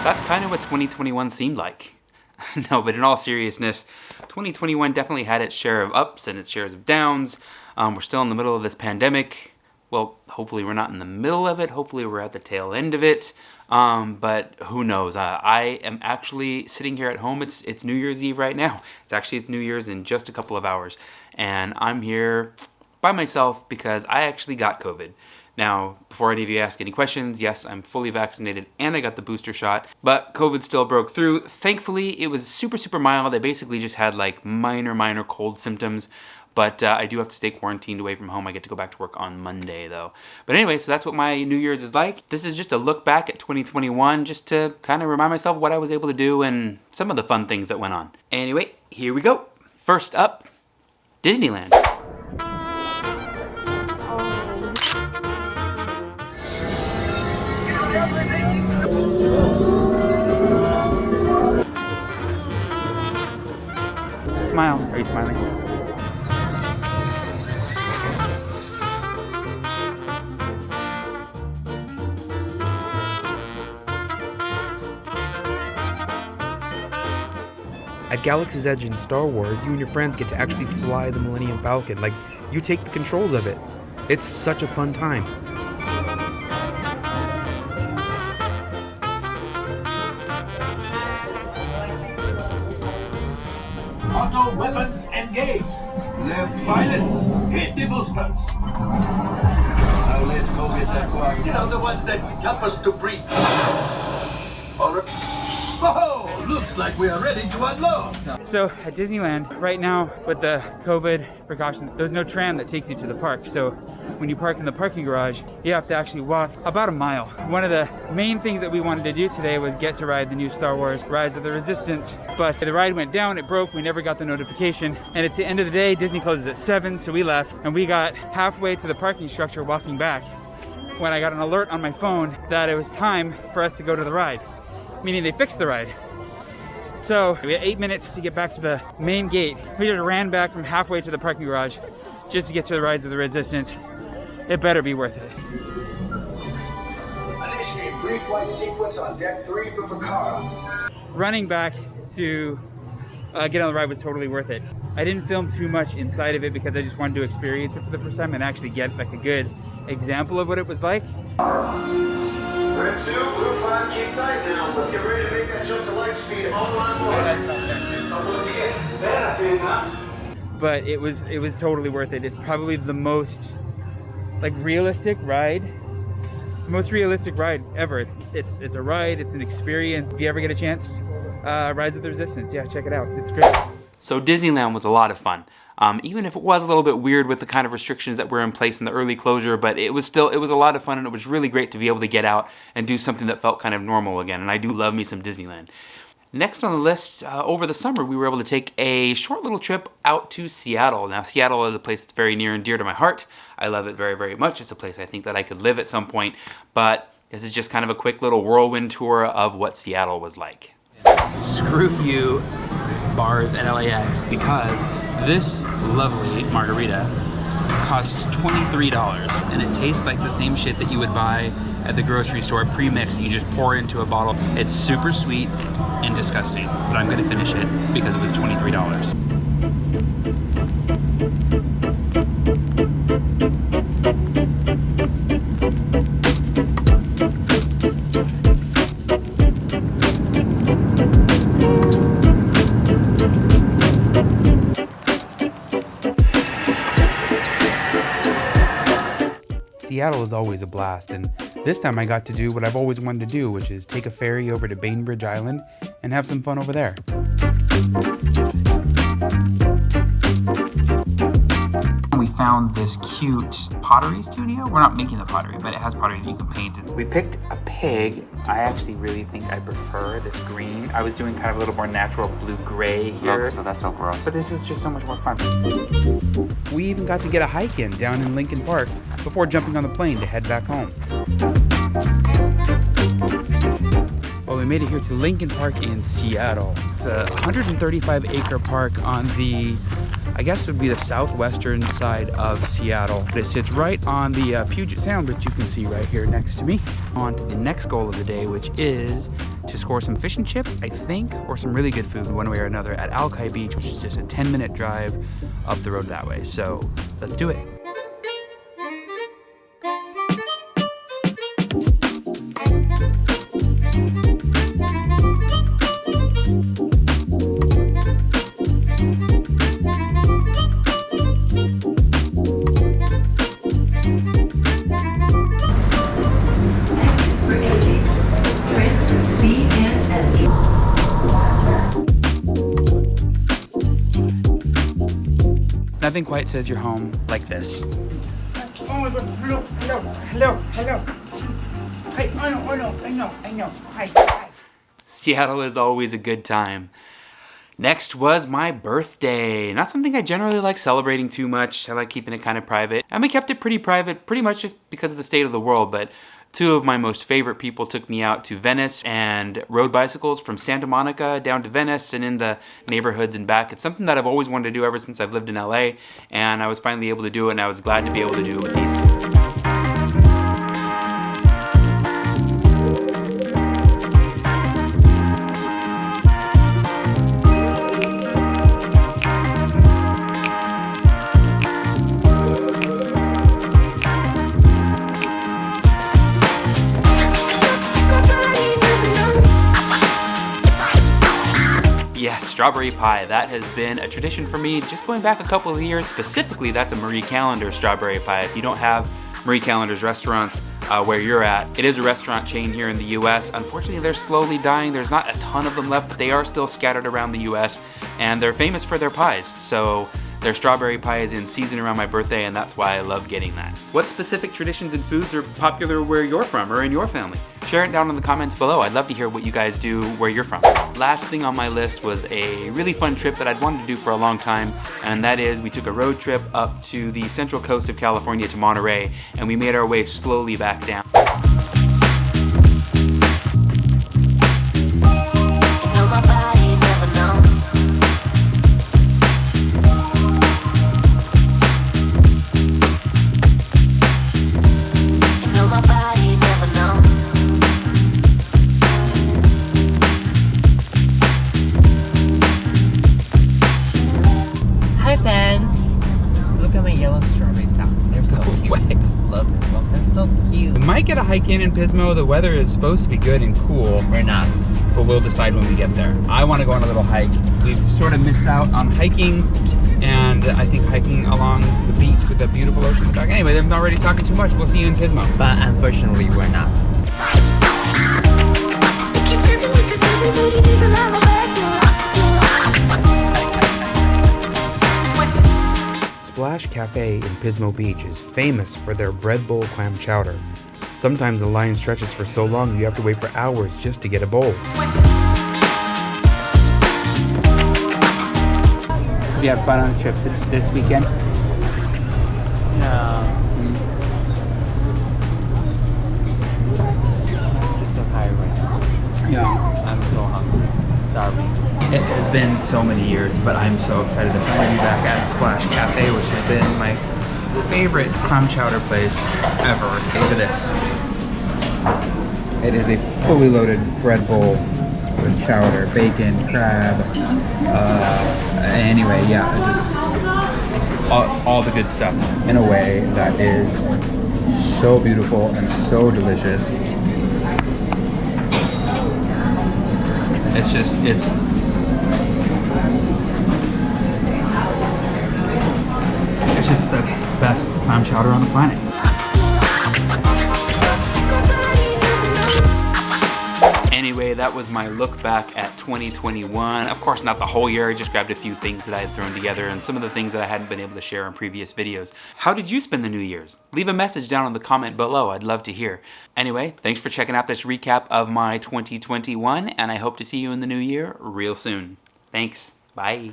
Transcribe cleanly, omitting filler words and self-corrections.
That's kind of what 2021 seemed like. No, but in all seriousness, 2021 definitely had its share of ups and its shares of downs. We're still in the middle of this pandemic. Well, hopefully we're not in the middle of it. Hopefully we're at the tail end of it. But who knows? I am actually sitting here at home. It's New Year's Eve right now. It's New Year's in just a couple of hours. And I'm here by myself because I actually got COVID. Now, before any of you ask any questions, yes, I'm fully vaccinated and I got the booster shot, but COVID still broke through. Thankfully, it was super, super mild. I basically just had like minor cold symptoms, but I do have to stay quarantined away from home. I get to go back to work on Monday though. But anyway, so that's what my New Year's is like. This is just a look back at 2021, just to kind of remind myself what I was able to do and some of the fun things that went on. Anyway, here we go. First up, Disneyland. Smile. Are you smiling? At Galaxy's Edge in Star Wars, you and your friends get to actually fly the Millennium Falcon. Like, you take the controls of it. It's such a fun time. Auto weapons engaged. Left pilot, hit the boosters. Now let's go get that one. You know, the ones that help us to breathe. All right. Oh, looks like we are ready to unload. So at Disneyland, right now with the COVID precautions, there's no tram that takes you to the park. So when you park in the parking garage, you have to actually walk about a mile. One of the main things that we wanted to do today was get to ride the new Star Wars Rise of the Resistance, but the ride went down, it broke, we never got the notification, and it's the end of the day. Disney closes at 7, so we left, and we got halfway to the parking structure walking back when I got an alert on my phone that it was time for us to go to the ride, meaning they fixed the ride. So we had 8 minutes to get back to the main gate. We just ran back from halfway to the parking garage just to get to the Rise of the Resistance. It better be worth it. Initiate brief flight sequence on deck 3 for Picard. Running back to get on the ride was totally worth it. I didn't film too much inside of it because I just wanted to experience it for the first time and actually get like a good example of what it was like. Red 2, Blue 5, keep tight now. Let's get ready to make that jump to light speed online board. But it was totally worth it. It's probably the most like realistic ride. Most realistic ride ever. It's a ride, it's an experience. If you ever get a chance, Rise of the Resistance, yeah, check it out. It's great. So Disneyland was a lot of fun. Even if it was a little bit weird with the kind of restrictions that were in place in the early closure, but it was a lot of fun, and it was really great to be able to get out and do something that felt kind of normal again, and I do love me some Disneyland. Next on the list, over the summer, we were able to take a short little trip out to Seattle. Now, Seattle is a place that's very near and dear to my heart. I love it very, very much. It's a place I think that I could live at some point, but this is just kind of a quick little whirlwind tour of what Seattle was like. Screw you, bars at LAX, because this lovely margarita costs $23, and it tastes like the same shit that you would buy at the grocery store pre-mixed. You just pour into a bottle. It's super sweet and disgusting, but I'm gonna finish it because it was $23. Seattle is always a blast, and this time I got to do what I've always wanted to do, which is take a ferry over to Bainbridge Island and have some fun over there. We found this cute pottery studio. We're not making the pottery, but it has pottery that you can paint. We picked a pig. I actually really think I prefer this green. I was doing kind of a little more natural blue-gray here. So that's so gross. But this is just so much more fun. We even got to get a hike in down in Lincoln Park before jumping on the plane to head back home. Well, we made it here to Lincoln Park in Seattle. It's a 135-acre park on the, I guess it would be the southwestern side of Seattle. It sits right on the Puget Sound, which you can see right here next to me. On to the next goal of the day, which is to score some fish and chips, I think, or some really good food one way or another at Alki Beach, which is just a 10-minute drive up the road that way. So let's do it. Nothing quite says you're home like this. Oh my God, hello. Hi, I know. Hi. Seattle is always a good time. Next was my birthday. Not something I generally like celebrating too much. I like keeping it kind of private. And we kept it pretty private, pretty much just because of the state of the world, but two of my most favorite people took me out to Venice and rode bicycles from Santa Monica down to Venice and in the neighborhoods and back. It's something that I've always wanted to do ever since I've lived in LA, and I was finally able to do it, and I was glad to be able to do it with these two. Yes, strawberry pie. That has been a tradition for me just going back a couple of years. Specifically, that's a Marie Callender strawberry pie. If you don't have Marie Callender's restaurants where you're at, it is a restaurant chain here in the US. Unfortunately, they're slowly dying. There's not a ton of them left, but they are still scattered around the US, and they're famous for their pies. So their strawberry pie is in season around my birthday, and that's why I love getting that. What specific traditions and foods are popular where you're from or in your family? Share it down in the comments below. I'd love to hear what you guys do where you're from. Last thing on my list was a really fun trip that I'd wanted to do for a long time, and that is we took a road trip up to the central coast of California to Monterey, and we made our way slowly back down. Hi fans! Look at my yellow strawberry socks. They're so cute. Look, they're so cute. We might get a hike in Pismo. The weather is supposed to be good and cool. We're not. But we'll decide when we get there. I want to go on a little hike. We've sort of missed out on hiking, and I think hiking along the beach with a beautiful ocean in the back. Anyway, I'm already talking too much. We'll see you in Pismo. But unfortunately, we're not. Splash Cafe in Pismo Beach is famous for their bread bowl clam chowder. Sometimes the line stretches for so long you have to wait for hours just to get a bowl. You have fun on a trip this weekend? No. I'm so tired right now. Yeah. I'm so hungry. Starving. It has been so many years, but I'm so excited to finally be back at Splash Cafe, which has been my favorite clam chowder place ever. Look at this. It is a fully loaded bread bowl with chowder, bacon, crab. Anyway, yeah, just all the good stuff in a way that is so beautiful and so delicious. It's just the best clam chowder on the planet. Anyway, that was my look back at 2021. Of course, not the whole year. I just grabbed a few things that I had thrown together and some of the things that I hadn't been able to share in previous videos. How did you spend the New Year's? Leave a message down in the comment below. I'd love to hear. Anyway, thanks for checking out this recap of my 2021, and I hope to see you in the new year real soon. Thanks. Bye.